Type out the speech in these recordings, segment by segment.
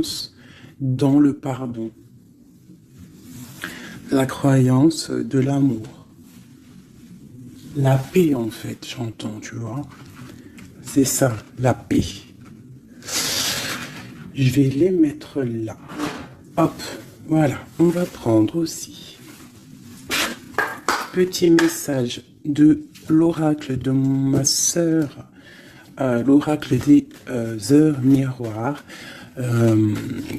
croyance dans le pardon, la croyance de l'amour, la paix en fait, j'entends, tu vois. C'est ça, la paix. Je vais les mettre là. Hop, voilà, on va prendre aussi. Petit message de l'oracle de ma sœur, l'oracle des heures miroirs,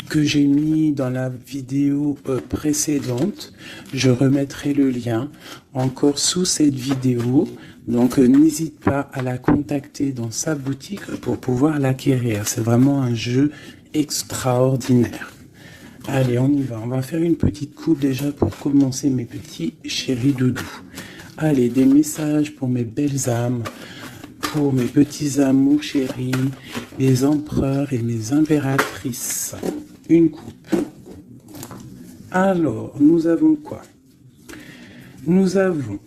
que j'ai mis dans la vidéo précédente. Je remettrai le lien encore sous cette vidéo. Donc n'hésite pas à la contacter dans sa boutique pour pouvoir l'acquérir. C'est vraiment un jeu extraordinaire. Allez, on y va. On va faire une petite coupe déjà pour commencer, mes petits chéris doudous. Allez, des messages pour mes belles âmes, pour mes petits amours chéris, mes empereurs et mes impératrices. Une coupe. Alors, nous avons quoi? Nous avons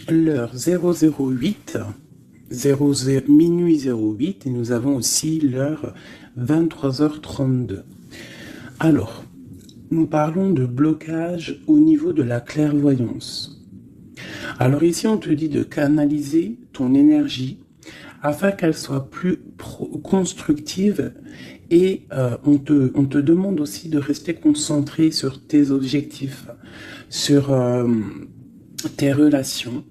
l'heure 008, minuit 08, et nous avons aussi l'heure 23h32. Alors, nous parlons de blocage au niveau de la clairvoyance. Alors ici, on te dit de canaliser ton énergie afin qu'elle soit plus constructive et on te demande aussi de rester concentré sur tes objectifs, sur tes relations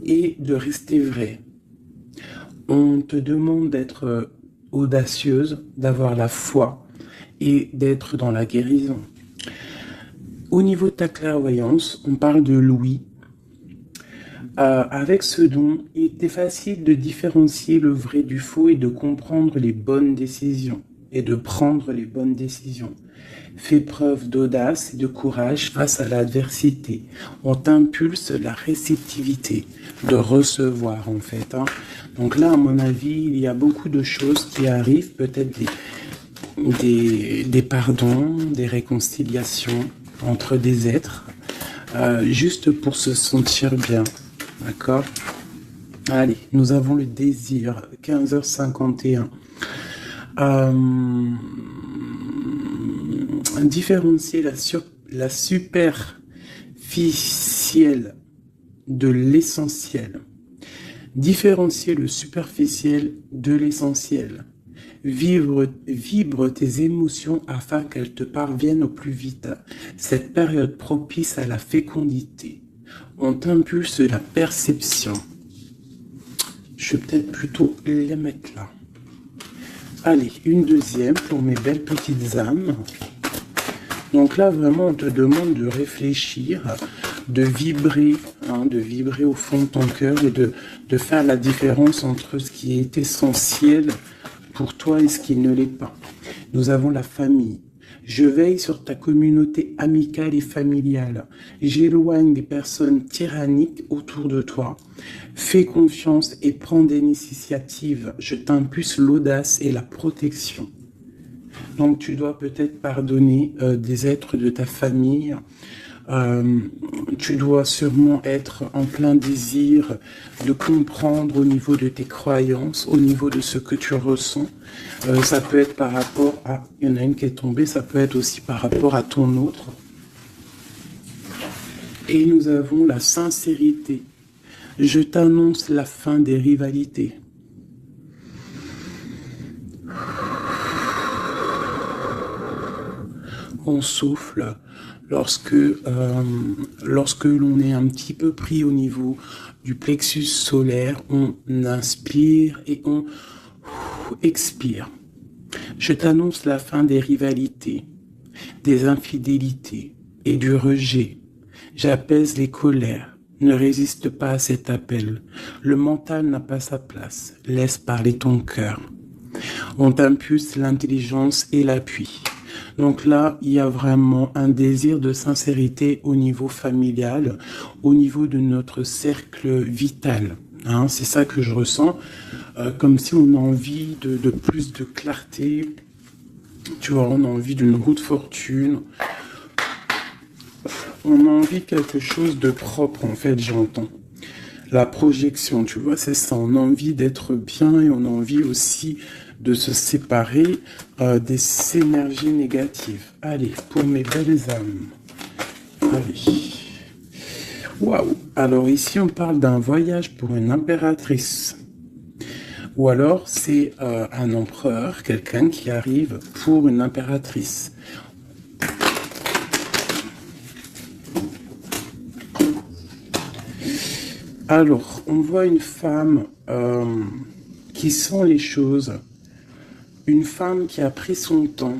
et de rester vrai. On te demande d'être audacieuse, d'avoir la foi et d'être dans la guérison. Au niveau de ta clairvoyance, on parle de l'ouïe. Avec ce don, il était facile de différencier le vrai du faux et de comprendre les bonnes décisions et de prendre les bonnes décisions. Fais preuve d'audace et de courage face à l'adversité. On t'impulse la réceptivité, de recevoir en fait. Donc là, à mon avis, il y a beaucoup de choses qui arrivent, peut-être des pardons, des réconciliations entre des êtres, juste pour se sentir bien, d'accord? Allez, nous avons le désir, 15h51. Différencier la superficielle de l'essentiel. Différencier le superficiel de l'essentiel. Vibre tes émotions afin qu'elles te parviennent au plus vite. Cette période propice à la fécondité. On t'impulse la perception. Je vais peut-être plutôt les mettre là. Allez, une deuxième pour mes belles petites âmes. Donc là, vraiment, on te demande de réfléchir, de vibrer au fond de ton cœur et de faire la différence entre ce qui est essentiel pour toi et ce qui ne l'est pas. Nous avons la famille. Je veille sur ta communauté amicale et familiale. J'éloigne des personnes tyranniques autour de toi. Fais confiance et prends des initiatives. Je t'impulse l'audace et la protection. Donc tu dois peut-être pardonner des êtres de ta famille. Tu dois sûrement être en plein désir de comprendre au niveau de tes croyances, au niveau de ce que tu ressens. Ça peut être par rapport à... Il y en a une qui est tombée, ça peut être aussi par rapport à ton autre. Et nous avons la sincérité. Je t'annonce la fin des rivalités. On souffle lorsque l'on est un petit peu pris au niveau du plexus solaire, on inspire et on expire. Je t'annonce la fin des rivalités, des infidélités et du rejet. J'apaise les colères. Ne résiste pas à cet appel. Le mental n'a pas sa place. Laisse parler ton cœur. On t'impulse l'intelligence et l'appui. Donc là, il y a vraiment un désir de sincérité au niveau familial, au niveau de notre cercle vital. C'est ça que je ressens, comme si on a envie de plus de clarté, tu vois, on a envie d'une roue de fortune, on a envie de quelque chose de propre, en fait, j'entends. La projection, tu vois, c'est ça, on a envie d'être bien et on a envie aussi de se séparer des énergies négatives. Allez, pour mes belles âmes. Allez. Waouh! Alors ici, on parle d'un voyage pour une impératrice. Ou alors, c'est un empereur, quelqu'un qui arrive pour une impératrice. Alors, on voit une femme qui sent les choses. Une femme qui a pris son temps.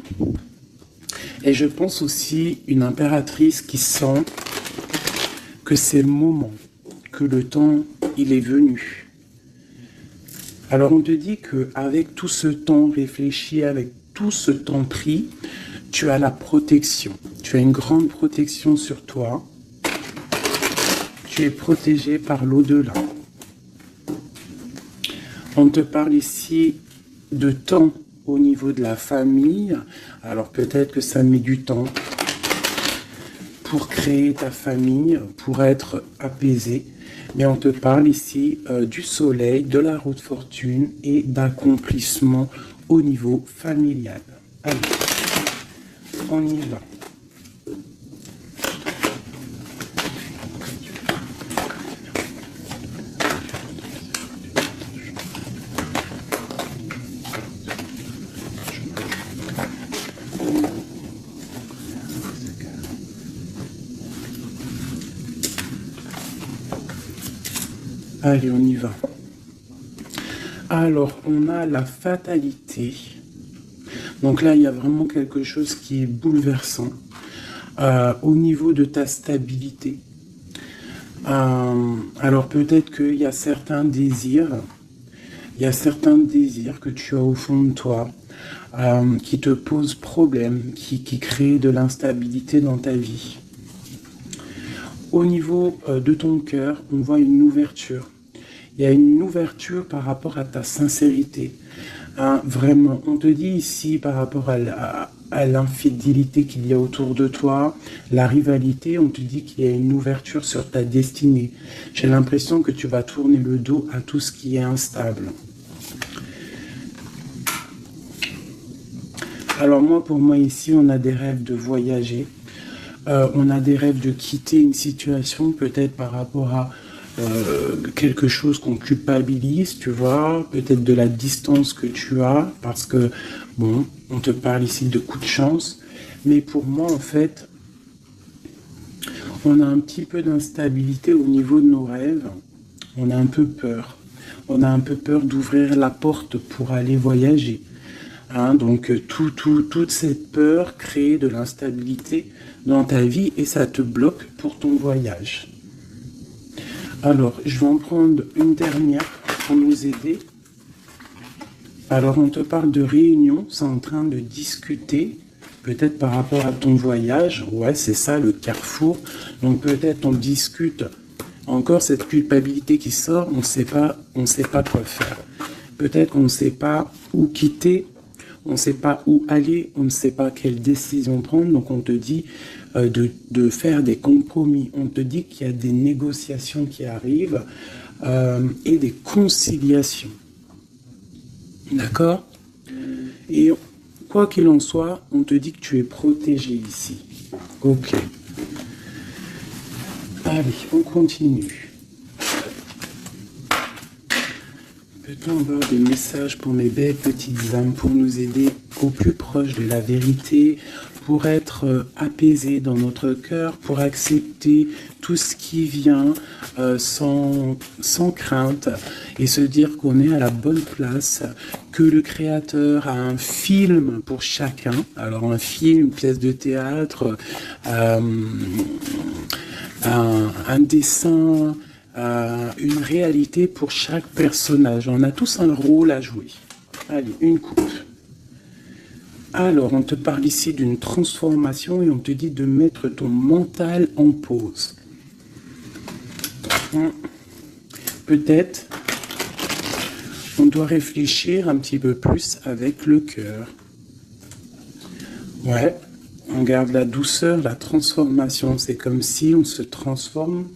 Et je pense aussi une impératrice qui sent que c'est le moment, que le temps, il est venu. Alors on te dit qu'avec tout ce temps réfléchi, avec tout ce temps pris, tu as la protection. Tu as une grande protection sur toi. Tu es protégé par l'au-delà. On te parle ici de temps au niveau de la famille. Alors peut-être que ça met du temps pour créer ta famille, pour être apaisé. Mais on te parle ici du soleil, de la roue de fortune et d'accomplissement au niveau familial. Allez, on y va. Allez, on y va. Alors, on a la fatalité. Donc là, il y a vraiment quelque chose qui est bouleversant au niveau de ta stabilité. Alors peut-être qu'il y a certains désirs, que tu as au fond de toi qui te posent problème, qui créent de l'instabilité dans ta vie. Au niveau de ton cœur, on voit une ouverture. Il y a une ouverture par rapport à ta sincérité. Vraiment, on te dit ici par rapport à l'infidélité qu'il y a autour de toi, la rivalité, on te dit qu'il y a une ouverture sur ta destinée. J'ai l'impression que tu vas tourner le dos à tout ce qui est instable. Alors moi, pour moi ici, on a des rêves de voyager. On a des rêves de quitter une situation, peut-être par rapport à quelque chose qu'on culpabilise, tu vois, peut-être de la distance que tu as, parce que, bon, on te parle ici de coup de chance, mais pour moi, en fait, on a un petit peu d'instabilité au niveau de nos rêves, on a un peu peur. On a un peu peur d'ouvrir la porte pour aller voyager. Donc toute cette peur crée de l'instabilité dans ta vie et ça te bloque pour ton voyage. Alors, je vais en prendre une dernière pour nous aider. Alors, on te parle de réunion, c'est en train de discuter, peut-être par rapport à ton voyage. Ouais, c'est ça, le carrefour. Donc, peut-être on discute encore cette culpabilité qui sort, on ne sait pas quoi faire. Peut-être qu'on ne sait pas où quitter. On ne sait pas où aller, on ne sait pas quelle décision prendre, donc on te dit de faire des compromis. On te dit qu'il y a des négociations qui arrivent et des conciliations. D'accord? Et quoi qu'il en soit, on te dit que tu es protégé ici. Ok. Allez, on continue. Peut-on avoir des messages pour mes belles petites âmes, pour nous aider au plus proche de la vérité, pour être apaisés dans notre cœur, pour accepter tout ce qui vient sans crainte et se dire qu'on est à la bonne place, que le Créateur a un film pour chacun, alors un film, une pièce de théâtre, un dessin, une réalité pour chaque personnage. On a tous un rôle à jouer. Allez, une coupe. Alors, on te parle ici d'une transformation et on te dit de mettre ton mental en pause. Peut-être on doit réfléchir un petit peu plus avec le cœur. Ouais, on garde la douceur, la transformation. C'est comme si on se transforme.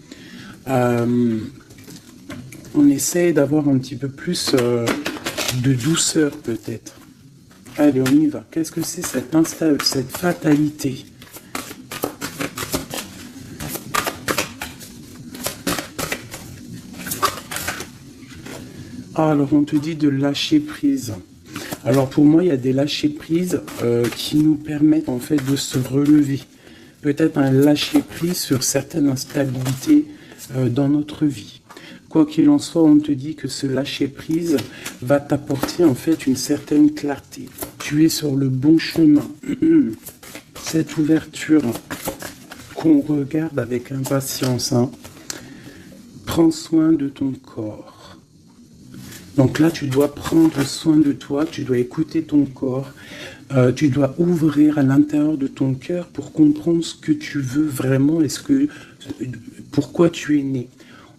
On essaie d'avoir un petit peu plus de douceur peut-être. Allez, on y va. Qu'est-ce que c'est cette fatalité? Alors, on te dit de lâcher prise. Alors, pour moi, il y a des lâcher prises qui nous permettent en fait de se relever. Peut-être un lâcher prise sur certaines instabilités dans notre vie. Quoi qu'il en soit, on te dit que ce lâcher prise va t'apporter en fait une certaine clarté. Tu es sur le bon chemin. Cette ouverture qu'on regarde avec impatience, hein. Prends soin de ton corps. Donc là, tu dois prendre soin de toi, tu dois écouter ton corps, tu dois ouvrir à l'intérieur de ton cœur pour comprendre ce que tu veux vraiment et pourquoi tu es né.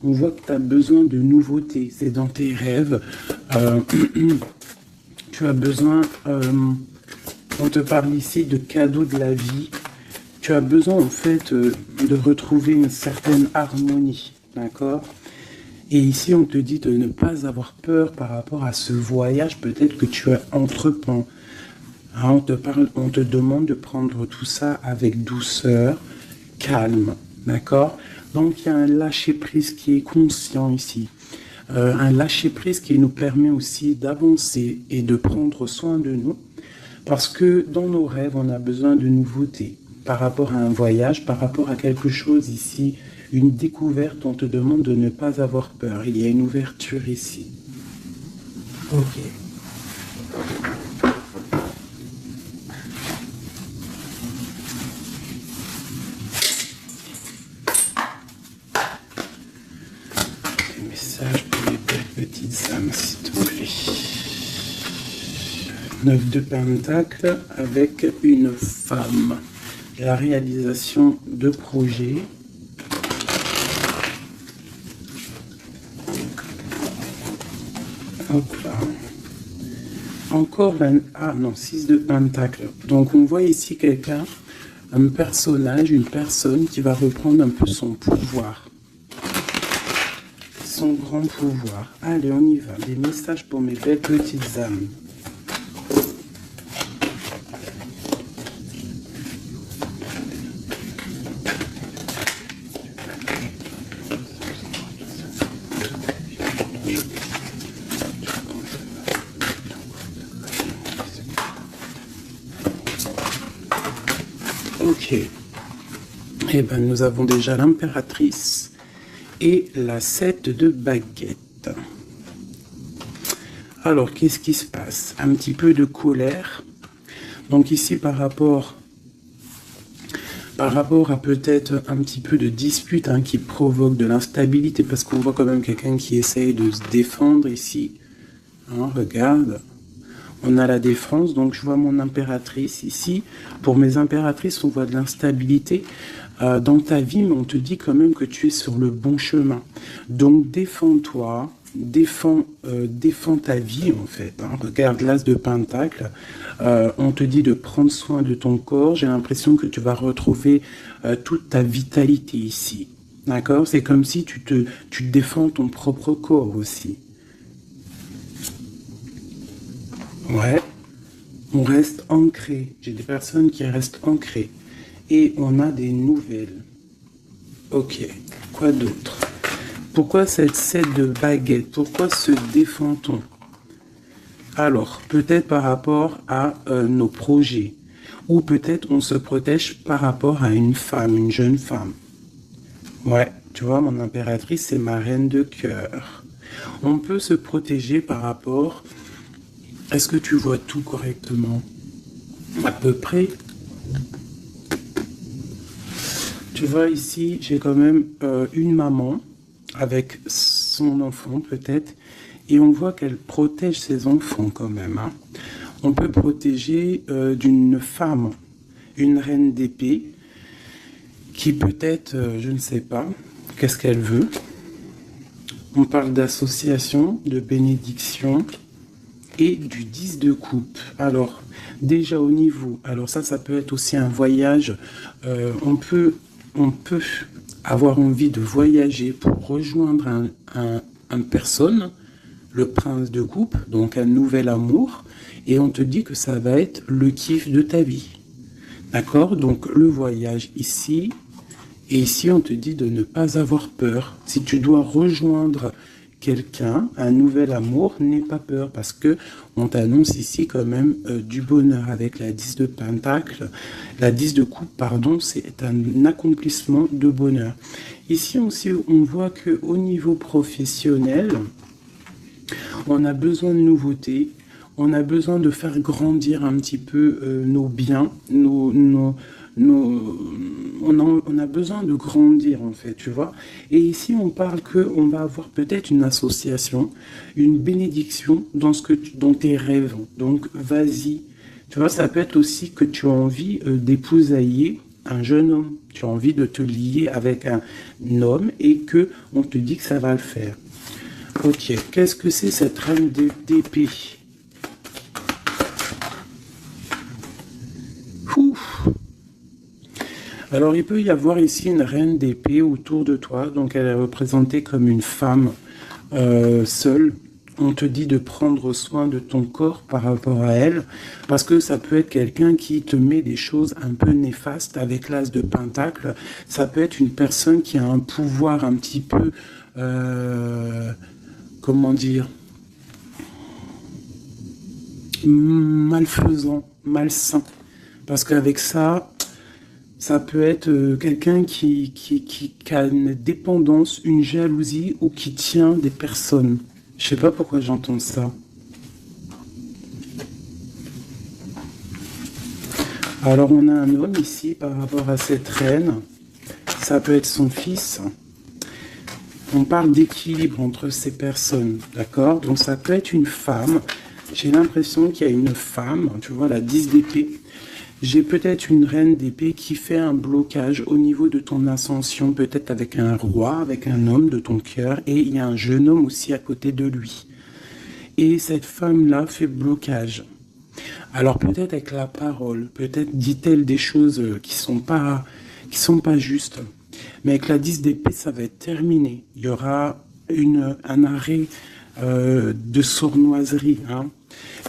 On voit que tu as besoin de nouveautés, c'est dans tes rêves. Tu as besoin, on te parle ici de cadeaux de la vie. Tu as besoin en fait de retrouver une certaine harmonie, d'accord ? Et ici, on te dit de ne pas avoir peur par rapport à ce voyage peut-être que tu as entreprends. Hein, on te demande de prendre tout ça avec douceur, calme, d'accord? Donc, il y a un lâcher-prise qui est conscient ici. Un lâcher-prise qui nous permet aussi d'avancer et de prendre soin de nous. Parce que dans nos rêves, on a besoin de nouveautés. Par rapport à un voyage, par rapport à quelque chose ici, une découverte, on te demande de ne pas avoir peur. Il y a une ouverture ici. Ok. Des messages pour les belles petites âmes, s'il te plaît. 9 de Pentacle avec une femme. La réalisation de projets. Hop là. Encore ah non, 6 de Pentacle. Donc on voit ici quelqu'un, un personnage, une personne qui va reprendre un peu son pouvoir. Son grand pouvoir. Allez, on y va. Des messages pour mes belles petites âmes. Ok. Eh bien, nous avons déjà l'impératrice et la 7 de baguette. Alors, qu'est-ce qui se passe? Un petit peu de colère. Donc ici, par rapport à peut-être un petit peu de dispute hein, qui provoque de l'instabilité, parce qu'on voit quand même quelqu'un qui essaye de se défendre ici. Hein, regarde. On a la défense, donc je vois mon impératrice ici. Pour mes impératrices, on voit de l'instabilité dans ta vie, mais on te dit quand même que tu es sur le bon chemin. Donc défends-toi, défends ta vie en fait. Hein. Regarde l'as de Pentacle. On te dit de prendre soin de ton corps. J'ai l'impression que tu vas retrouver toute ta vitalité ici. D'accord? C'est comme si tu défends ton propre corps aussi. Ouais, on reste ancré. J'ai des personnes qui restent ancrées. Et on a des nouvelles. Ok, quoi d'autre? Pourquoi cette 7 de baguette? Pourquoi se défend-on? Alors, peut-être par rapport à nos projets. Ou peut-être on se protège par rapport à une femme, une jeune femme. Ouais, tu vois, mon impératrice, c'est ma reine de cœur. On peut se protéger par rapport... Est-ce que tu vois tout correctement? À peu près. Tu vois ici, j'ai quand même une maman avec son enfant peut-être. Et on voit qu'elle protège ses enfants quand même. Hein. On peut protéger d'une femme, une reine d'épée, qui peut-être, je ne sais pas, qu'est-ce qu'elle veut. On parle d'association, de bénédiction. Et du 10 de coupe. Alors, déjà au niveau, alors ça peut être aussi un voyage. On peut avoir envie de voyager pour rejoindre un personne, le prince de coupe, donc un nouvel amour, et on te dit que ça va être le kiff de ta vie. D'accord? Donc le voyage ici, et ici on te dit de ne pas avoir peur. Si tu dois rejoindre quelqu'un, un nouvel amour, n'aie pas peur, parce que on t'annonce ici quand même du bonheur avec la 10 de pentacle. La 10 de coupe, pardon, c'est un accomplissement de bonheur. Ici aussi, on voit que au niveau professionnel, on a besoin de nouveautés, on a besoin de faire grandir un petit peu nos biens, on a besoin de grandir en fait, tu vois. Et ici, on parle qu'on va avoir peut-être une association, une bénédiction dans tes rêves. Donc, vas-y. Tu vois, ça peut être aussi que tu as envie d'épousailler un jeune homme. Tu as envie de te lier avec un homme et que on te dit que ça va le faire. Ok, qu'est-ce que c'est cette reine d'épée? Ouf. Alors, il peut y avoir ici une reine d'épée autour de toi. Donc, elle est représentée comme une femme seule. On te dit de prendre soin de ton corps par rapport à elle, parce que ça peut être quelqu'un qui te met des choses un peu néfastes avec l'as de pentacle. Ça peut être une personne qui a un pouvoir un petit peu, comment dire, malfaisant, malsain. Parce qu'avec ça, ça peut être quelqu'un qui a une dépendance, une jalousie ou qui tient des personnes. Je sais pas pourquoi j'entends ça. Alors on a un homme ici par rapport à cette reine. Ça peut être son fils. On parle d'équilibre entre ces personnes, d'accord? Donc ça peut être une femme. J'ai l'impression qu'il y a une femme, tu vois, la 10 d'épée. J'ai peut-être une reine d'épée qui fait un blocage au niveau de ton ascension, peut-être avec un roi, avec un homme de ton cœur, et il y a un jeune homme aussi à côté de lui. Et cette femme-là fait blocage. Alors peut-être avec la parole, peut-être dit-elle des choses qui sont pas justes. Mais avec la 10 d'épée, ça va être terminé. Il y aura un arrêt de sournoiserie. Hein.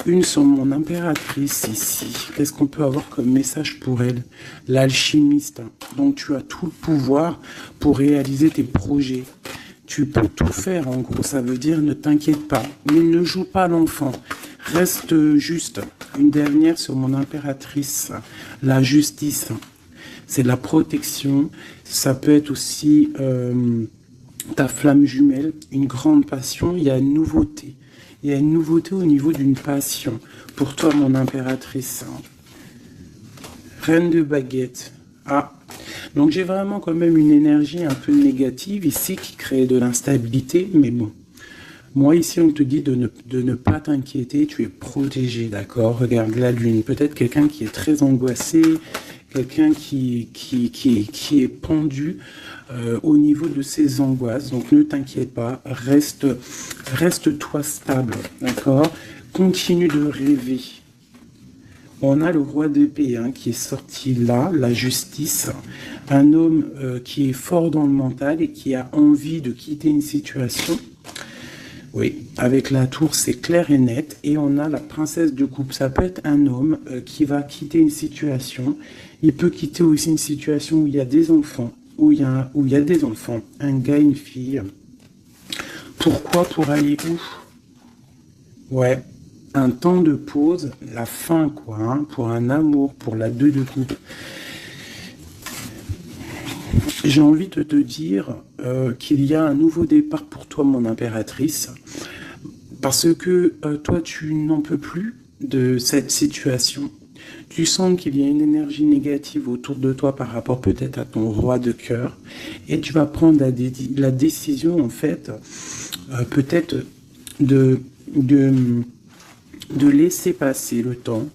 Une sur mon impératrice ici. Qu'est-ce qu'on peut avoir comme message pour elle? L'alchimiste. Donc tu as tout le pouvoir pour réaliser tes projets. Tu peux tout faire en gros. Ça veut dire ne t'inquiète pas. Mais ne joue pas l'enfant. Reste juste. Une dernière sur mon impératrice. La justice. C'est la protection. Ça peut être aussi ta flamme jumelle. Une grande passion. Il y a une nouveauté. Il y a une nouveauté au niveau d'une passion. Pour toi, mon impératrice. Reine de baguette. Ah. Donc j'ai vraiment quand même une énergie un peu négative ici qui crée de l'instabilité. Mais bon. Moi ici, on te dit de ne pas t'inquiéter. Tu es protégé, d'accord? Regarde la lune. Peut-être quelqu'un qui est très angoissé. Quelqu'un qui est pendu au niveau de ses angoisses. Donc ne t'inquiète pas, reste-toi stable, d'accord? Continue de rêver. On a le roi d'épée qui est sorti là, la justice. Un homme qui est fort dans le mental et qui a envie de quitter une situation. Oui, avec la tour, c'est clair et net. Et on a la princesse de coupe. Ça peut être un homme qui va quitter une situation. Il peut quitter aussi une situation où il y a des enfants. Où il y a des enfants. Un gars, une fille. Pourquoi? Pour aller où? Ouais. Un temps de pause. La fin, quoi. Hein, pour un amour. Pour la 2 de coupe. J'ai envie de te dire qu'il y a un nouveau départ pour toi, mon impératrice, parce que toi, tu n'en peux plus de cette situation. Tu sens qu'il y a une énergie négative autour de toi par rapport peut-être à ton roi de cœur, et tu vas prendre la décision, en fait, peut-être de laisser passer le temps,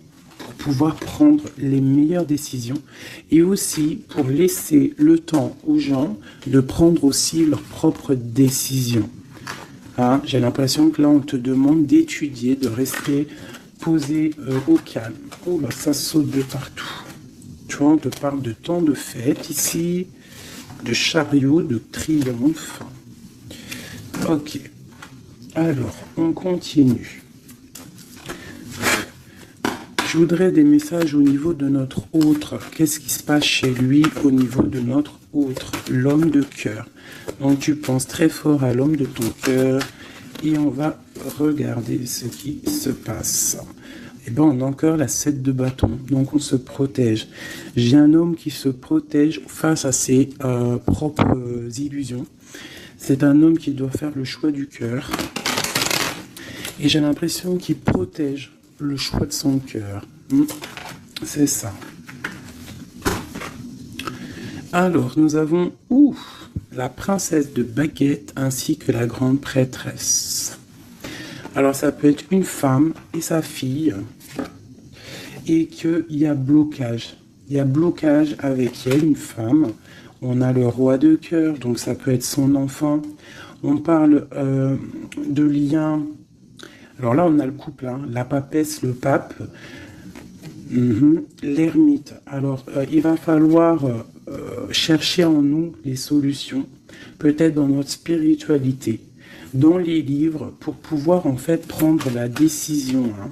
pouvoir prendre les meilleures décisions et aussi pour laisser le temps aux gens de prendre aussi leurs propres décisions. Hein, j'ai l'impression que là, on te demande d'étudier, de rester posé au calme. Oh là, ça saute de partout. Tu vois, on te parle de temps de fête ici, de chariot, de triomphe. Ok. Alors, on continue. Je voudrais des messages au niveau de notre autre. Qu'est-ce qui se passe chez lui au niveau de notre autre, l'homme de cœur. Donc tu penses très fort à l'homme de ton cœur et on va regarder ce qui se passe. Et bien on a encore la 7 de bâton, donc on se protège. J'ai un homme qui se protège face à ses propres illusions. C'est un homme qui doit faire le choix du cœur. Et j'ai l'impression qu'il protège le choix de son cœur. C'est ça. Alors, nous avons la princesse de baguette ainsi que la grande prêtresse. Alors, ça peut être une femme et sa fille et qu'il y a blocage. Il y a blocage avec elle, une femme. On a le roi de cœur, donc ça peut être son enfant. On parle de liens. Alors là, on a le couple, hein, la papesse, le pape, l'ermite. Alors, il va falloir chercher en nous les solutions, peut-être dans notre spiritualité, dans les livres, pour pouvoir en fait prendre la décision. Hein.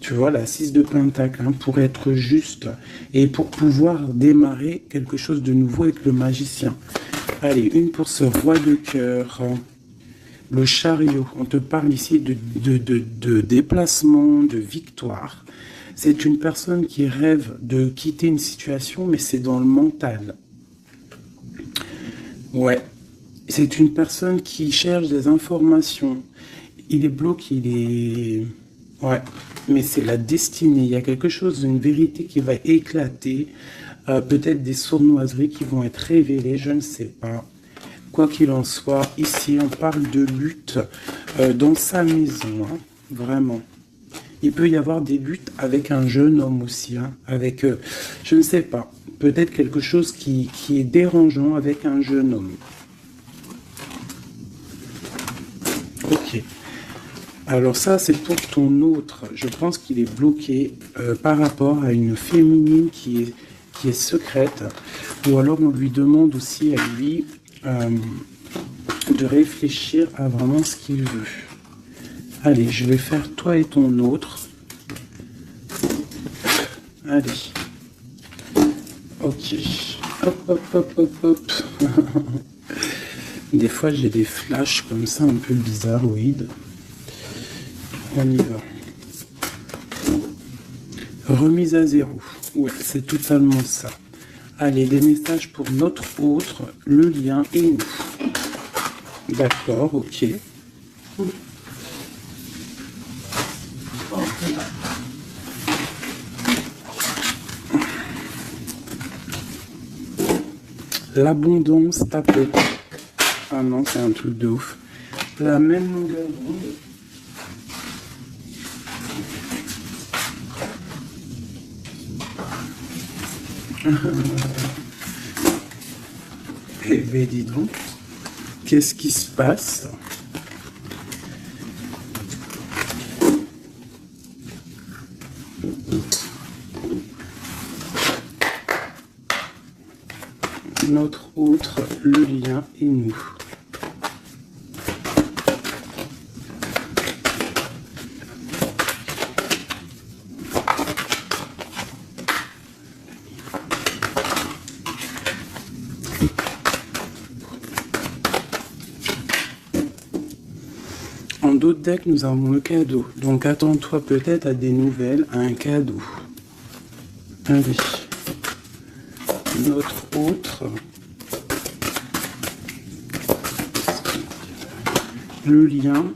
Tu vois, la 6 de Pentacle, hein, pour être juste et pour pouvoir démarrer quelque chose de nouveau avec le magicien. Allez, une pour ce roi de cœur. Le chariot, on te parle ici de déplacement, de victoire. C'est une personne qui rêve de quitter une situation, mais c'est dans le mental. Ouais, c'est une personne qui cherche des informations. Il est bloqué, il est... Ouais, mais c'est la destinée. Il y a quelque chose, une vérité qui va éclater. Peut-être des sournoiseries qui vont être révélées, je ne sais pas. Quoi qu'il en soit, ici, on parle de lutte dans sa maison, hein, vraiment. Il peut y avoir des luttes avec un jeune homme aussi, hein, avec, je ne sais pas, peut-être quelque chose qui est dérangeant avec un jeune homme. Ok. Alors ça, c'est pour ton autre. Je pense qu'il est bloqué par rapport à une féminine qui est secrète. Ou alors, on lui demande aussi à lui... de réfléchir à vraiment ce qu'il veut. Allez, je vais faire toi et ton autre. Allez. Ok. Hop, hop, hop, hop, hop. Des fois, j'ai des flashs comme ça, un peu bizarroïdes. On y va. Remise à zéro. Ouais, c'est totalement ça. Allez, des messages pour notre autre, le lien et nous. D'accord, ok. L'abondance tapée. Ah non, c'est un truc de ouf. La même longueur d'onde. Eh bien, dis donc, qu'est-ce qui se passe? Notre autre, le lien et nous. En d'autres decks, nous avons le cadeau. Donc attends-toi peut-être à des nouvelles, à un cadeau. Allez. Notre autre. Le lien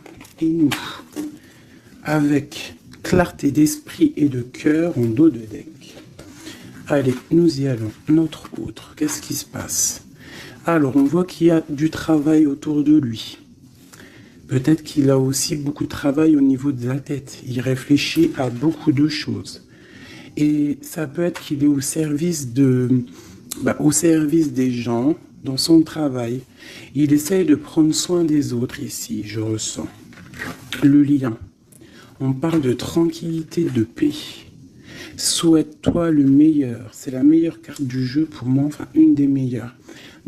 et nous. Avec clarté d'esprit et de cœur en dos de deck. Allez, nous y allons. Notre autre. Qu'est-ce qui se passe? Alors, on voit qu'il y a du travail autour de lui. Peut-être qu'il a aussi beaucoup de travail au niveau de la tête. Il réfléchit à beaucoup de choses. Et ça peut être qu'il est au service des gens dans son travail. Il essaye de prendre soin des autres ici, je ressens. Le lien. On parle de tranquillité, de paix. Souhaite-toi le meilleur. C'est la meilleure carte du jeu pour moi, enfin une des meilleures.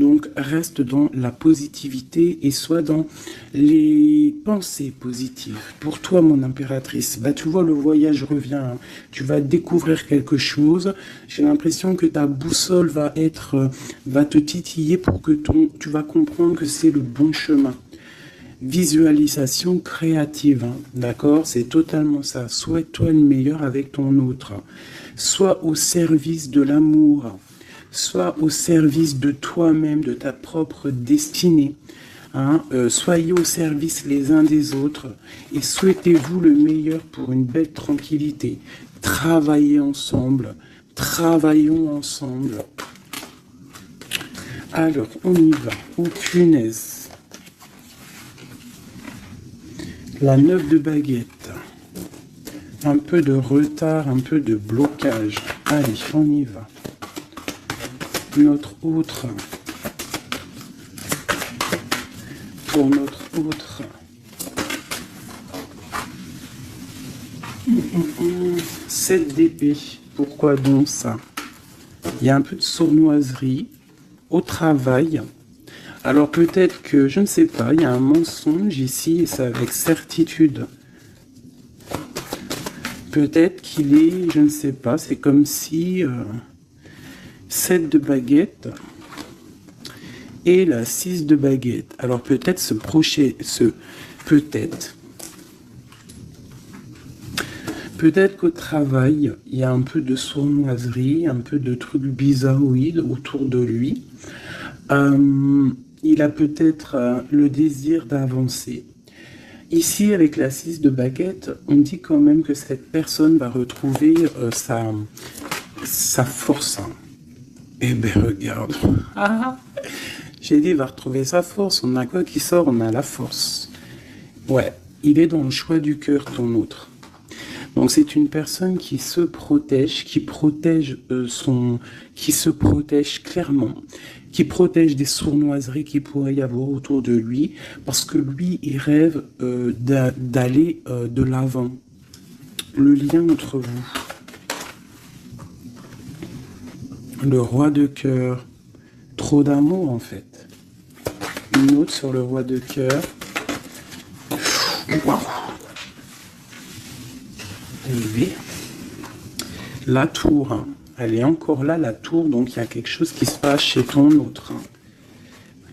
Donc reste dans la positivité et sois dans les pensées positives. Pour toi, mon impératrice, bah, tu vois, le voyage revient. Hein. Tu vas découvrir quelque chose. J'ai l'impression que ta boussole va te titiller pour que tu vas comprendre que c'est le bon chemin. Visualisation créative, hein, d'accord? C'est totalement ça. Souhaite-toi le meilleur avec ton autre. Sois au service de l'amour. Sois au service de toi-même, de ta propre destinée. Hein? Soyez au service les uns des autres et souhaitez-vous le meilleur pour une belle tranquillité. Travaillez ensemble. Travaillons ensemble. Alors, on y va. Oh, punaise. La 9 de baguette. Un peu de retard, un peu de blocage. Allez, on y va. Notre autre. Pour notre autre. 7 d'épée. Pourquoi donc ça? Il y a un peu de sournoiserie au travail. Alors peut-être que, je ne sais pas, il y a un mensonge ici, et c'est avec certitude. Peut-être qu'il est, je ne sais pas, c'est comme si 7 de baguette et la 6 de baguette. Alors peut-être peut-être qu'au travail, il y a un peu de sournoiserie, un peu de trucs bizarroïdes autour de lui. Il a peut-être le désir d'avancer. Ici, avec la 6 de baguette, on dit quand même que cette personne va retrouver sa force. Eh bien, regarde. J'ai dit, il va retrouver sa force. On a quoi qui sort? On a la force. Ouais, il est dans le choix du cœur, ton autre. Donc c'est une personne qui se protège, qui se protège clairement, qui protège des sournoiseries qu'il pourrait y avoir autour de lui, parce que lui, il rêve d'aller de l'avant. Le lien entre vous. Le roi de cœur. Trop d'amour en fait. Une autre sur le roi de cœur. Waouh. La tour, hein. Elle est encore là, la tour, donc il y a quelque chose qui se passe chez ton autre. Hein.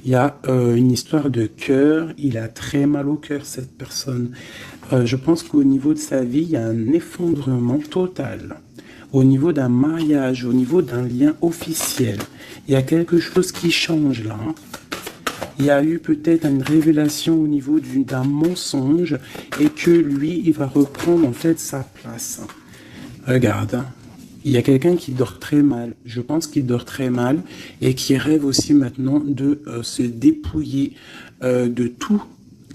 Il y a une histoire de cœur, il a très mal au cœur, cette personne. Je pense qu'au niveau de sa vie, il y a un effondrement total. Au niveau d'un mariage, au niveau d'un lien officiel, il y a quelque chose qui change là. Hein. Il y a eu peut-être une révélation au niveau d'un mensonge et que lui, il va reprendre en fait sa place. Regarde, hein. Il y a quelqu'un qui dort très mal. Je pense qu'il dort très mal et qui rêve aussi maintenant de se dépouiller de tout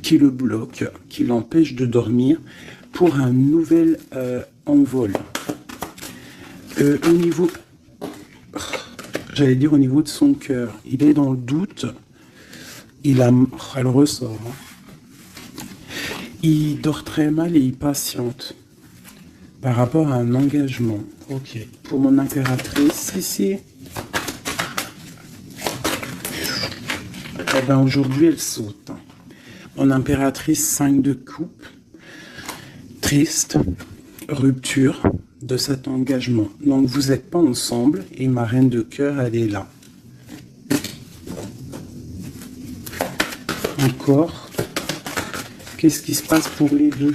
qui le bloque, qui l'empêche de dormir pour un nouvel envol. Au niveau, j'allais dire au niveau de son cœur, il est dans le doute. Elle ressort. Hein. Il dort très mal et il patiente par rapport à un engagement. Ok. Pour mon impératrice, ici. Eh ben aujourd'hui, elle saute. Mon impératrice, 5 de coupe. Triste. Rupture de cet engagement. Donc vous n'êtes pas ensemble et ma reine de cœur, elle est là. Encore. Qu'est-ce qui se passe pour les deux?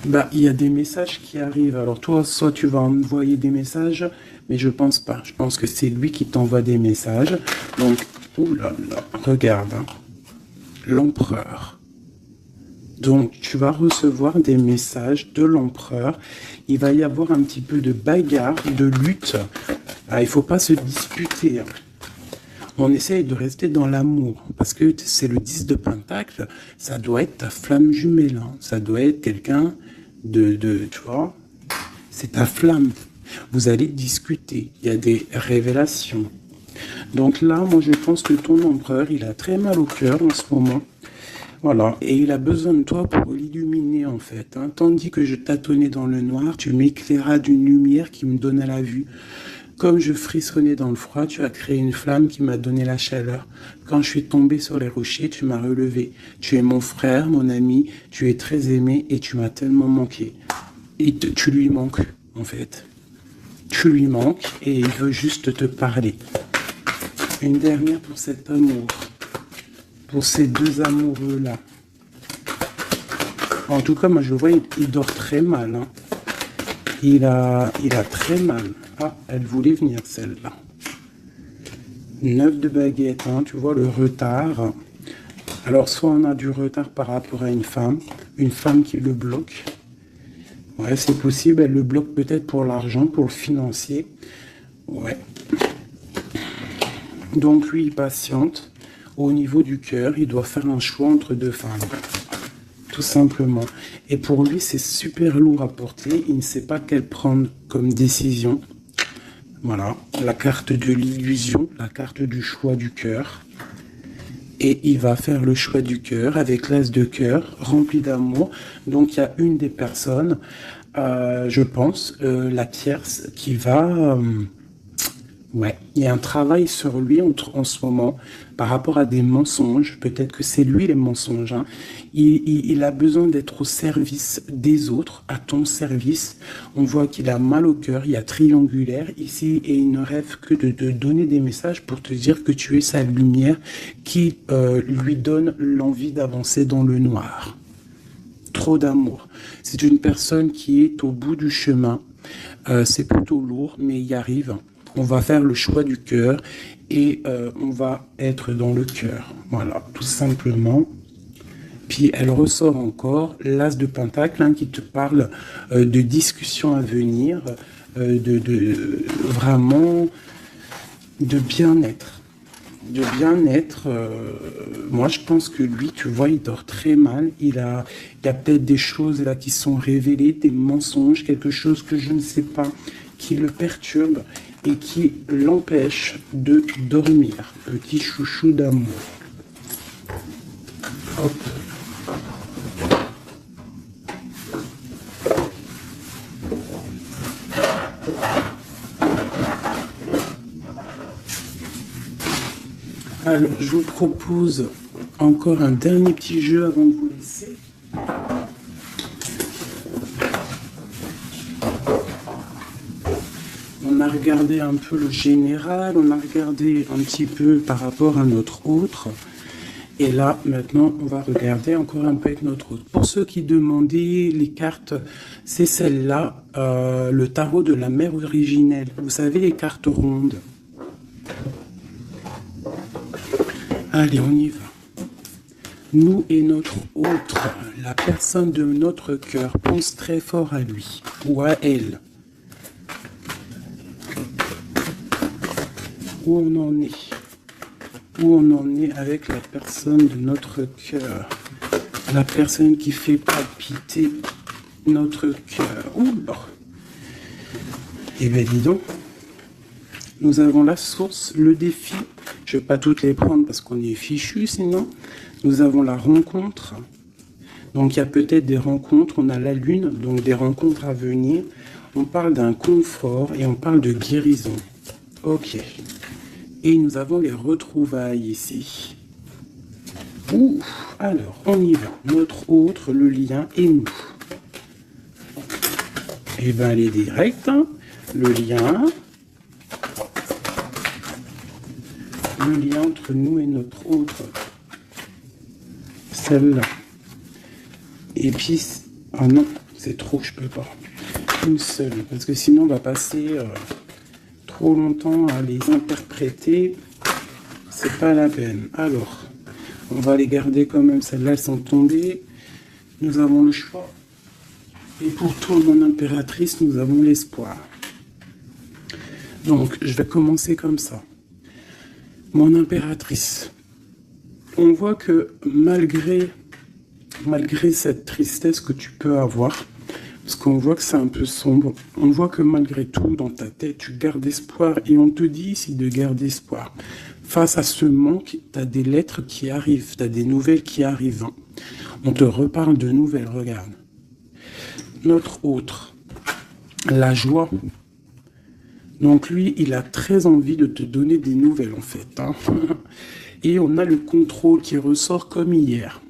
Bah, il y a des messages qui arrivent. Alors toi, soit tu vas envoyer des messages, mais je pense pas. Je pense que c'est lui qui t'envoie des messages. Donc, oulala, regarde. Hein. L'empereur. Donc, tu vas recevoir des messages de l'empereur. Il va y avoir un petit peu de bagarre, de lutte. Ah, il faut pas se disputer. Hein. On essaye de rester dans l'amour, parce que c'est le 10 de Pentacle, ça doit être ta flamme jumelle, hein. Ça doit être quelqu'un tu vois, c'est ta flamme. Vous allez discuter, il y a des révélations. Donc là, moi je pense que ton empereur, il a très mal au cœur en ce moment. Voilà, et il a besoin de toi pour l'illuminer en fait, hein. Tandis que je tâtonnais dans le noir, tu m'éclairas d'une lumière qui me donna la vue. Comme je frissonnais dans le froid, tu as créé une flamme qui m'a donné la chaleur. Quand je suis tombé sur les rochers, tu m'as relevé. Tu es mon frère, mon ami, tu es très aimé et tu m'as tellement manqué. Et tu lui manques, en fait. Tu lui manques et il veut juste te parler. Une dernière pour cet amour. Pour ces deux amoureux-là. En tout cas, moi je vois, il dort très mal, hein. Il a très mal. Ah, elle voulait venir celle-là. 9 de baguette, hein, tu vois le retard. Alors soit on a du retard par rapport à une femme qui le bloque. Ouais, c'est possible, elle le bloque peut-être pour l'argent, pour le financier. Ouais. Donc lui, il patiente. Au niveau du cœur, il doit faire un choix entre deux femmes. Tout simplement. Et pour lui, c'est super lourd à porter. Il ne sait pas quelle prendre comme décision. Voilà, la carte de l'illusion, la carte du choix du cœur. Et il va faire le choix du cœur avec l'as de cœur rempli d'amour. Donc il y a une des personnes, je pense, la tierce, qui va... ouais, il y a un travail sur lui en ce moment par rapport à des mensonges. Peut-être que c'est lui les mensonges, hein. Il a besoin d'être au service des autres, à ton service. On voit qu'il a mal au cœur, il y a triangulaire ici et il ne rêve que de te donner des messages pour te dire que tu es sa lumière qui lui donne l'envie d'avancer dans le noir. Trop d'amour. C'est une personne qui est au bout du chemin. C'est plutôt lourd, mais il y arrive. On va faire le choix du cœur et on va être dans le cœur. Voilà, tout simplement. Puis elle ressort encore l'as de pentacle, hein, qui te parle de discussions à venir, vraiment de bien-être. De bien-être, moi je pense que lui, tu vois, il dort très mal. Il y a peut-être des choses là qui sont révélées, des mensonges, quelque chose que je ne sais pas, qui le perturbe et qui l'empêche de dormir. Petit chouchou d'amour. Hop. Alors, je vous propose encore un dernier petit jeu avant de vous laisser. On a regardé un peu le général, on a regardé un petit peu par rapport à notre autre. Et là, maintenant, on va regarder encore un peu avec notre autre. Pour ceux qui demandaient les cartes, c'est celle-là, le tarot de la mère originelle. Vous savez, les cartes rondes. Allez, on y va. Nous et notre autre, la personne de notre cœur, pense très fort à lui ou à elle. Où on en est? Où on en est avec la personne de notre cœur? La personne qui fait palpiter notre cœur. Oula! Eh bien, dis donc. Nous avons la source, le défi. Je ne vais pas toutes les prendre parce qu'on est fichu sinon. Nous avons la rencontre. Donc il y a peut-être des rencontres. On a la lune, donc des rencontres à venir. On parle d'un confort et on parle de guérison. Ok. Et nous avons les retrouvailles ici. Ouh, alors on y va. Notre autre, le lien et nous. Et bien elle est directe. Hein. Le lien entre nous et notre autre. Celle-là. Et puis, ah non, c'est trop, je peux pas. Une seule, parce que sinon on va passer trop longtemps à les interpréter. C'est pas la peine. Alors, on va les garder quand même. Celles-là, elles sont tombées. Nous avons le choix. Et pour toi, mon impératrice, nous avons l'espoir. Donc, je vais commencer comme ça. Mon impératrice, on voit que malgré cette tristesse que tu peux avoir, parce qu'on voit que c'est un peu sombre, on voit que malgré tout, dans ta tête, tu gardes espoir, et on te dit ici de garder espoir. Face à ce manque, tu as des lettres qui arrivent, tu as des nouvelles qui arrivent. On te reparle de nouvelles, regarde. Notre autre, la joie. Donc lui, il a très envie de te donner des nouvelles en fait. Hein. Et on a le contrôle qui ressort comme hier.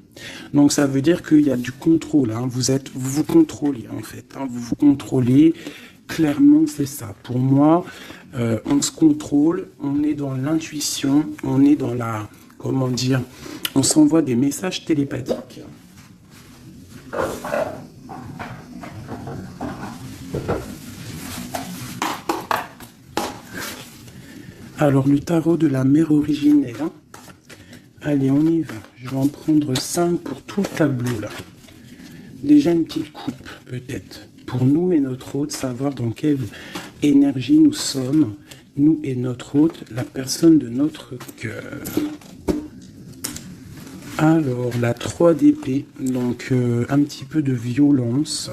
Donc ça veut dire qu'il y a du contrôle. Hein. Vous vous contrôlez en fait. Hein. Vous vous contrôlez. Clairement, c'est ça. Pour moi, on se contrôle. On est dans l'intuition. On est dans la... Comment dire? On s'envoie des messages télépathiques. Alors, le tarot de la mère originelle. Hein. Allez, on y va. Je vais en prendre 5 pour tout le tableau, là. Déjà une petite coupe, peut-être. Pour nous et notre hôte, savoir dans quelle énergie nous sommes. Nous et notre hôte, la personne de notre cœur. Alors, la 3 d'épée. Donc, un petit peu de violence.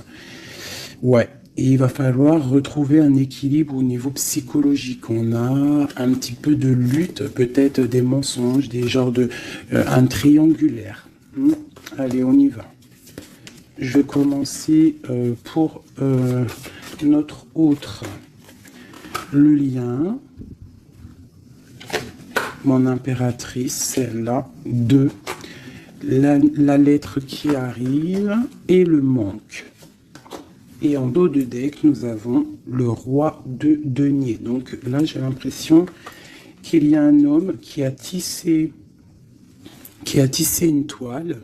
Ouais. Et il va falloir retrouver un équilibre au niveau psychologique. On a un petit peu de lutte, peut-être des mensonges, des genres de... un triangulaire. Allez, on y va. Je vais commencer pour notre autre. Le lien. Mon impératrice, celle-là. 2. La lettre qui arrive et le manque. Et en dos de deck, nous avons le roi de denier. Donc là, j'ai l'impression qu'il y a un homme qui a tissé une toile,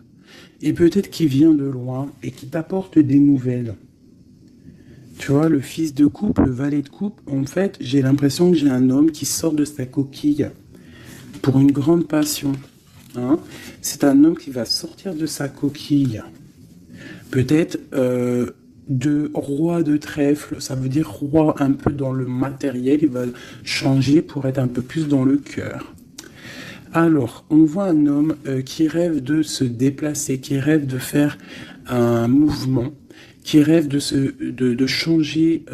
et peut-être qu'il vient de loin, et qui t'apporte des nouvelles. Tu vois, le fils de coupe, le valet de coupe, en fait, j'ai l'impression que j'ai un homme qui sort de sa coquille pour une grande passion. Hein. C'est un homme qui va sortir de sa coquille. Peut-être... de roi de trèfle, ça veut dire roi un peu dans le matériel, il va changer pour être un peu plus dans le cœur. Alors, on voit un homme qui rêve de se déplacer, qui rêve de faire un mouvement, qui rêve de changer,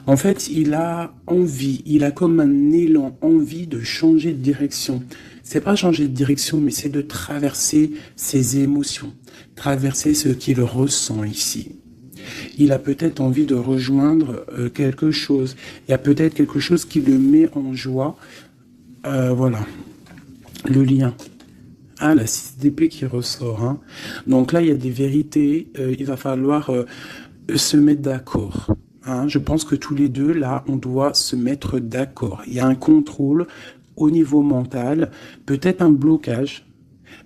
en fait, il a envie, il a comme un élan, envie de changer de direction. C'est pas changer de direction, mais c'est de traverser ses émotions, traverser ce qu'il ressent ici. Il a peut-être envie de rejoindre quelque chose. Il y a peut-être quelque chose qui le met en joie. Voilà, le lien. Ah, la 6 d'épée qui ressort. Hein. Donc là, il y a des vérités. Il va falloir se mettre d'accord. Hein. Je pense que tous les deux, là, on doit se mettre d'accord. Il y a un contrôle au niveau mental, peut-être un blocage,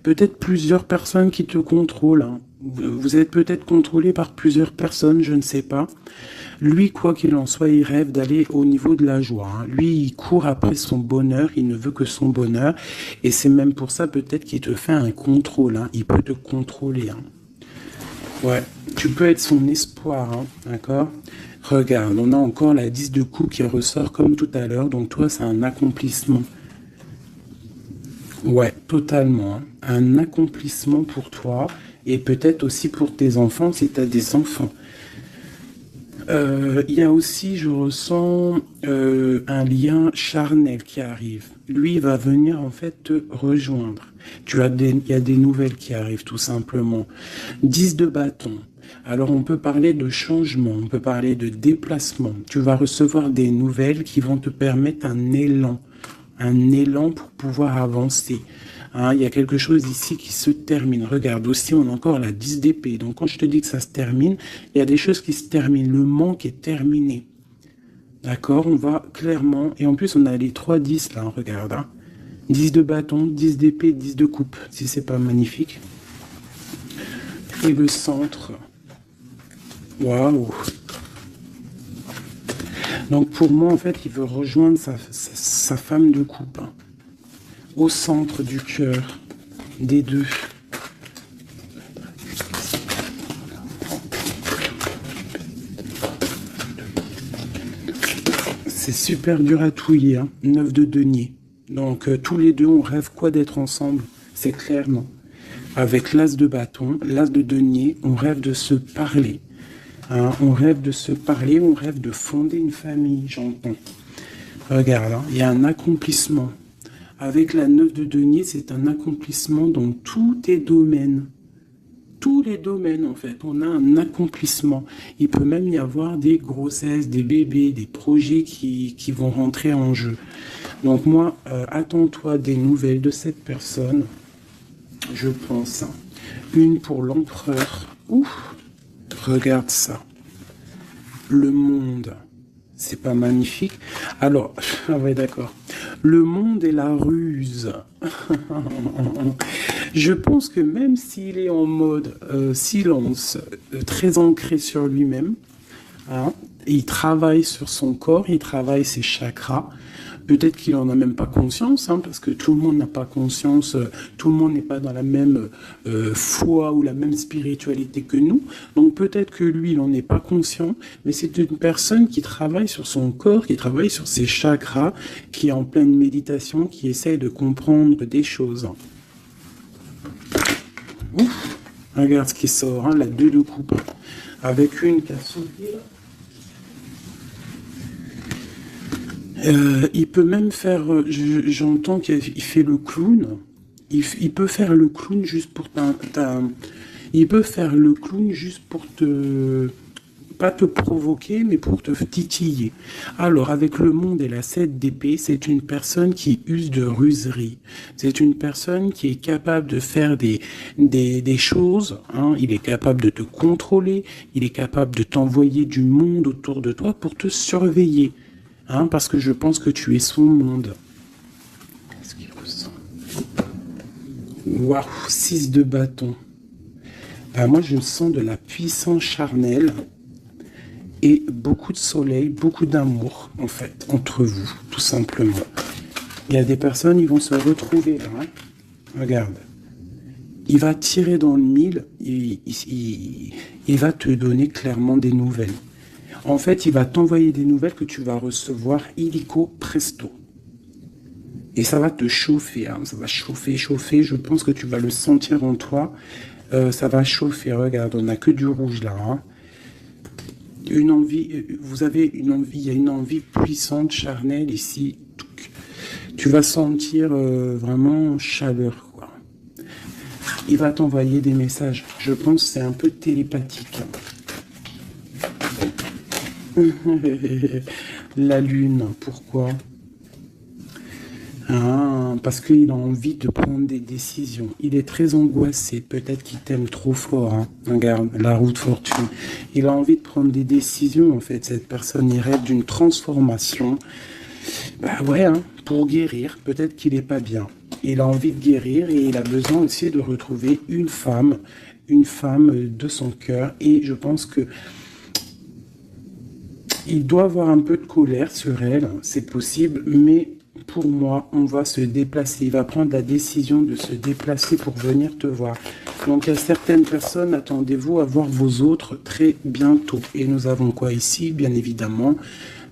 peut-être plusieurs personnes qui te contrôlent. Hein. Vous êtes peut-être contrôlé par plusieurs personnes, je ne sais pas. Lui, quoi qu'il en soit, il rêve d'aller au niveau de la joie. Hein. Lui, il court après son bonheur, il ne veut que son bonheur. Et c'est même pour ça peut-être qu'il te fait un contrôle. Hein. Il peut te contrôler. Hein. Ouais, tu peux être son espoir, hein, d'accord? Regarde, on a encore la 10 de coupe qui ressort comme tout à l'heure. Donc toi, c'est un accomplissement. Ouais, totalement. Hein. Un accomplissement pour toi et peut-être aussi pour tes enfants si tu as des enfants. Il y a aussi, je ressens un lien charnel qui arrive. Lui, il va venir en fait te rejoindre. Il y a des nouvelles qui arrivent tout simplement. 10 de bâton. Alors on peut parler de changement, on peut parler de déplacement. Tu vas recevoir des nouvelles qui vont te permettre un élan pour pouvoir avancer. Hein, il y a quelque chose ici qui se termine. Regarde, aussi on a encore la 10 d'épée. Donc quand je te dis que ça se termine, il y a des choses qui se terminent. Le manque est terminé. D'accord, on va clairement... Et en plus on a les 3 10 là, regarde. Hein. 10 de bâton, 10 d'épée, 10 de coupe. Si c'est pas magnifique. Et le centre... Waouh. Donc pour moi, en fait, il veut rejoindre sa femme de coupe. Hein, au centre du cœur des deux. C'est super dur à touiller. Hein, 9 de denier. Donc tous les deux, on rêve quoi d'être ensemble. C'est clairement. Avec l'as de bâton, l'as de denier, on rêve de se parler. Hein, on rêve de se parler, on rêve de fonder une famille, j'entends. Regarde, hein, il y a un accomplissement. Avec la 9 de denier, c'est un accomplissement dans tous tes domaines. Tous les domaines, en fait, on a un accomplissement. Il peut même y avoir des grossesses, des bébés, des projets qui vont rentrer en jeu. Donc moi, attends-toi des nouvelles de cette personne, je pense. Une pour l'empereur. Ouf, regarde ça. Le monde. C'est pas magnifique? Alors, ah ouais, d'accord. Le monde est la ruse. Je pense que même s'il est en mode silence, très ancré sur lui-même, hein, il travaille sur son corps, il travaille ses chakras. Peut-être qu'il en a même pas conscience, hein, parce que tout le monde n'a pas conscience, tout le monde n'est pas dans la même foi ou la même spiritualité que nous. Donc peut-être que lui, il n'en est pas conscient, mais c'est une personne qui travaille sur son corps, qui travaille sur ses chakras, qui est en pleine méditation, qui essaye de comprendre des choses. Ouf, regarde ce qui sort, hein, la 2 de coupe, avec une qui a sauté là. Il peut même faire, j'entends qu'il fait le clown. Il peut faire le clown juste pour il peut faire le clown juste pour pas te provoquer, mais pour te titiller. Alors, avec le monde et la 7 d'épée, c'est une personne qui use de ruserie. C'est une personne qui est capable de faire des choses, hein. Il est capable de te contrôler, il est capable de t'envoyer du monde autour de toi pour te surveiller. Hein, parce que je pense que tu es son monde. Qu'est-ce qu'il ressent? Waouh, 6 de bâton. Ben, moi, je sens de la puissance charnelle et beaucoup de soleil, beaucoup d'amour, en fait, entre vous, tout simplement. Il y a des personnes, ils vont se retrouver là. Hein. Regarde. Il va tirer dans le mille, il va te donner clairement des nouvelles. En fait, il va t'envoyer des nouvelles que tu vas recevoir illico presto. Et ça va te chauffer, hein. Ça va chauffer. Je pense que tu vas le sentir en toi. Ça va chauffer. Regarde, on n'a que du rouge là. Hein. Une envie, vous avez une envie, il y a une envie puissante, charnelle ici. Tu vas sentir vraiment chaleur, quoi. Il va t'envoyer des messages. Je pense que c'est un peu télépathique. La lune, pourquoi? Parce qu'il a envie de prendre des décisions. Il est très angoissé, peut-être qu'il t'aime trop fort. Hein. Regarde, la roue de fortune. Il a envie de prendre des décisions, en fait. Cette personne, il rêve d'une transformation. Bah ouais, hein, pour guérir, peut-être qu'il n'est pas bien. Il a envie de guérir et il a besoin aussi de retrouver une femme de son cœur. Et je pense que il doit avoir un peu de colère sur elle, c'est possible, mais pour moi, on va se déplacer. Il va prendre la décision de se déplacer pour venir te voir. Donc, il y a certaines personnes, attendez-vous à voir vos autres très bientôt. Et nous avons quoi ici? Bien évidemment,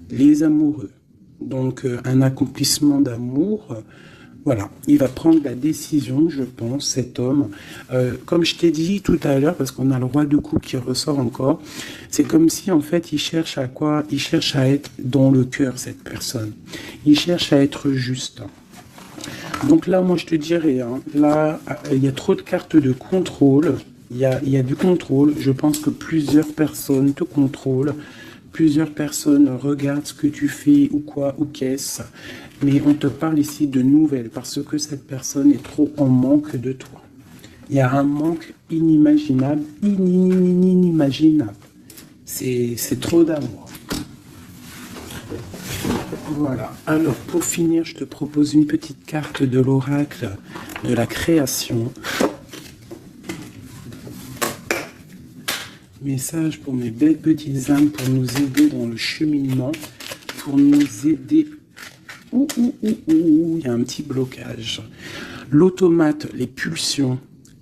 les amoureux. Donc, un accomplissement d'amour. Voilà, il va prendre la décision, je pense, cet homme. Comme je t'ai dit tout à l'heure, parce qu'on a le roi de coupe qui ressort encore, c'est comme si, en fait, il cherche à quoi? Il cherche à être dans le cœur, cette personne. Il cherche à être juste. Donc là, moi, je te dirais, hein, là, il y a trop de cartes de contrôle. Il y a du contrôle. Je pense que plusieurs personnes te contrôlent. Plusieurs personnes regardent ce que tu fais ou quoi ou qu'est-ce. Mais on te parle ici de nouvelles parce que cette personne est trop en manque de toi. Il y a un manque inimaginable, inimaginable. C'est trop d'amour. Voilà. Alors, pour finir, je te propose une petite carte de l'oracle de la création. Message pour mes belles petites âmes pour nous aider dans le cheminement, pour nous aider. Il y a un petit blocage. L'automate, les pulsions,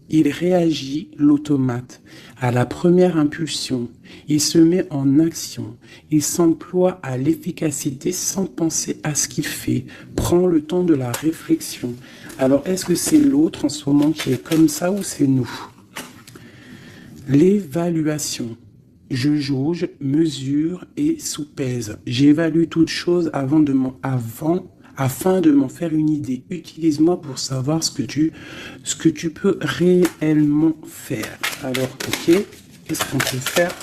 il réagit, l'automate, à la première impulsion. Il se met en action. Il s'emploie à l'efficacité sans penser à ce qu'il fait. Prend le temps de la réflexion. Alors, est-ce que c'est l'autre en ce moment qui est comme ça ou c'est nous? L'évaluation. Je jauge, mesure et soupèse. J'évalue toute chose avant afin de m'en faire une idée. Utilise-moi pour savoir ce que tu peux réellement faire. Alors, ok, qu'est-ce qu'on peut faire?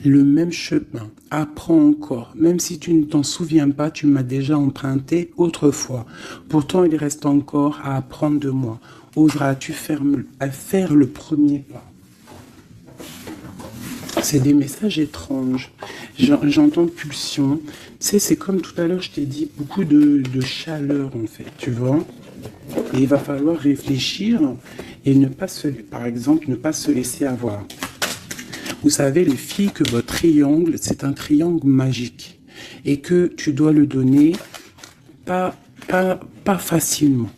Le même chemin, apprends encore. Même si tu ne t'en souviens pas, tu m'as déjà emprunté autrefois. Pourtant, il reste encore à apprendre de moi. Oseras-tu faire le premier pas? C'est des messages étranges. J'entends pulsion. Tu sais, c'est comme tout à l'heure, je t'ai dit, beaucoup de chaleur, en fait, tu vois. Et il va falloir réfléchir et ne pas par exemple, ne pas se laisser avoir. Vous savez, les filles, que votre triangle, c'est un triangle magique. Et que tu dois le donner pas facilement.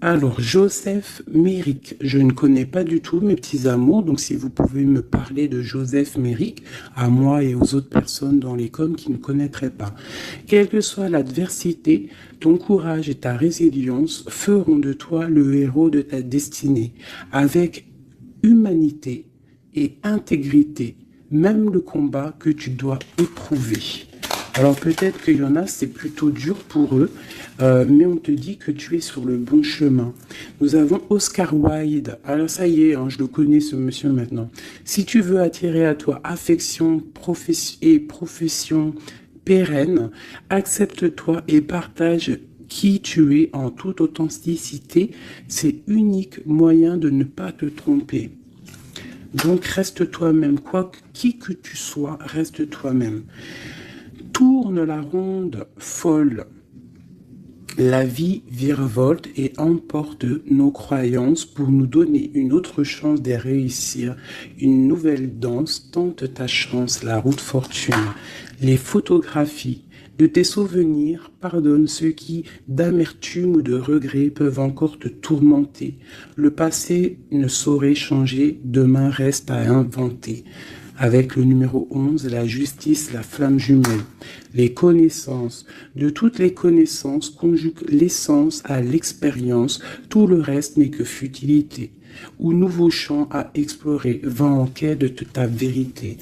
Alors, Joseph Méric, je ne connais pas du tout mes petits amours, donc si vous pouvez me parler de Joseph Méric, à moi et aux autres personnes dans les coms qui ne connaîtraient pas. Quelle que soit l'adversité, ton courage et ta résilience feront de toi le héros de ta destinée, avec humanité et intégrité, même le combat que tu dois éprouver. Alors peut-être qu'il y en a, c'est plutôt dur pour eux, mais on te dit que tu es sur le bon chemin. Nous avons Oscar Wilde. Alors ça y est, hein, je le connais ce monsieur maintenant. Si tu veux attirer à toi affection et profession pérenne, accepte-toi et partage qui tu es en toute authenticité. C'est unique moyen de ne pas te tromper. Donc reste toi-même, qui que tu sois, reste toi-même. Tourne la ronde folle. La vie virevolte et emporte nos croyances pour nous donner une autre chance de réussir. Une nouvelle danse, tente ta chance, la route fortune. Les photographies de tes souvenirs pardonne ceux qui, d'amertume ou de regret, peuvent encore te tourmenter. Le passé ne saurait changer, demain reste à inventer. Avec le numéro 11, la justice, la flamme jumelle. Les connaissances. De toutes les connaissances, conjugue l'essence à l'expérience. Tout le reste n'est que futilité. Ou nouveau champ à explorer. Va en quête de ta vérité.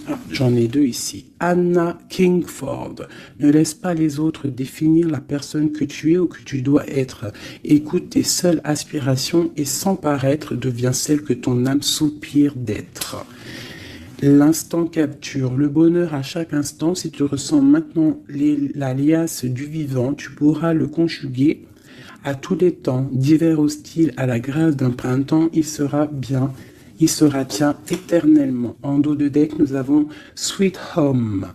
Ah, j'en ai deux ici. Anna Kingford. Ne laisse pas les autres définir la personne que tu es ou que tu dois être. Écoute tes seules aspirations et sans paraître, deviens celle que ton âme soupire d'être. L'instant capture, le bonheur à chaque instant. Si tu ressens maintenant la liasse du vivant, tu pourras le conjuguer à tous les temps. D'hiver hostile à la grâce d'un printemps, il sera tien éternellement. En dos de deck, nous avons Sweet Home.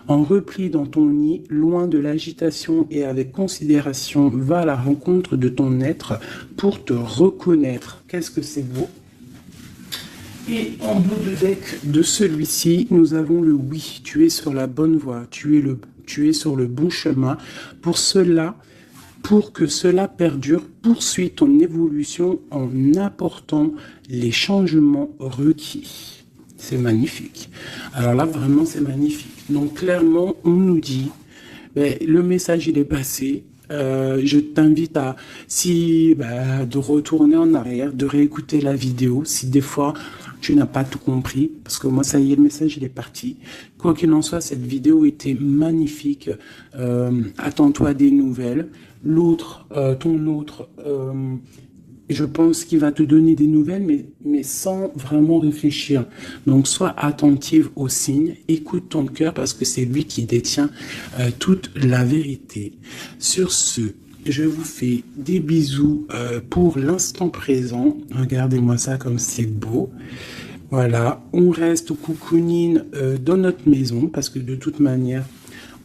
En repli dans ton nid, loin de l'agitation et avec considération, va à la rencontre de ton être pour te reconnaître. Qu'est-ce que c'est beau! Et en dos de deck de celui-ci, nous avons le oui. Tu es sur la bonne voie. Tu es sur le bon chemin. Pour que cela perdure, poursuis ton évolution en apportant les changements requis. C'est magnifique. Alors là, vraiment, c'est magnifique. Donc, clairement, on nous dit, le message, il est passé. Je t'invite de retourner en arrière, de réécouter la vidéo. Si des fois, tu n'as pas tout compris, parce que moi, ça y est, le message, il est parti. Quoi qu'il en soit, cette vidéo était magnifique. Attends-toi à des nouvelles. Ton autre, je pense qu'il va te donner des nouvelles, mais sans vraiment réfléchir. Donc, sois attentive aux signes, écoute ton cœur, parce que c'est lui qui détient toute la vérité. Sur ce, je vous fais des bisous pour l'instant présent. Regardez-moi ça comme c'est beau. Voilà, on reste cocooning dans notre maison, parce que de toute manière,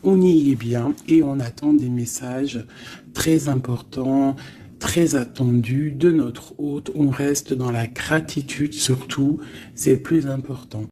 on y est bien et on attend des messages très importants, très attendus de notre hôte. On reste dans la gratitude surtout, c'est le plus important.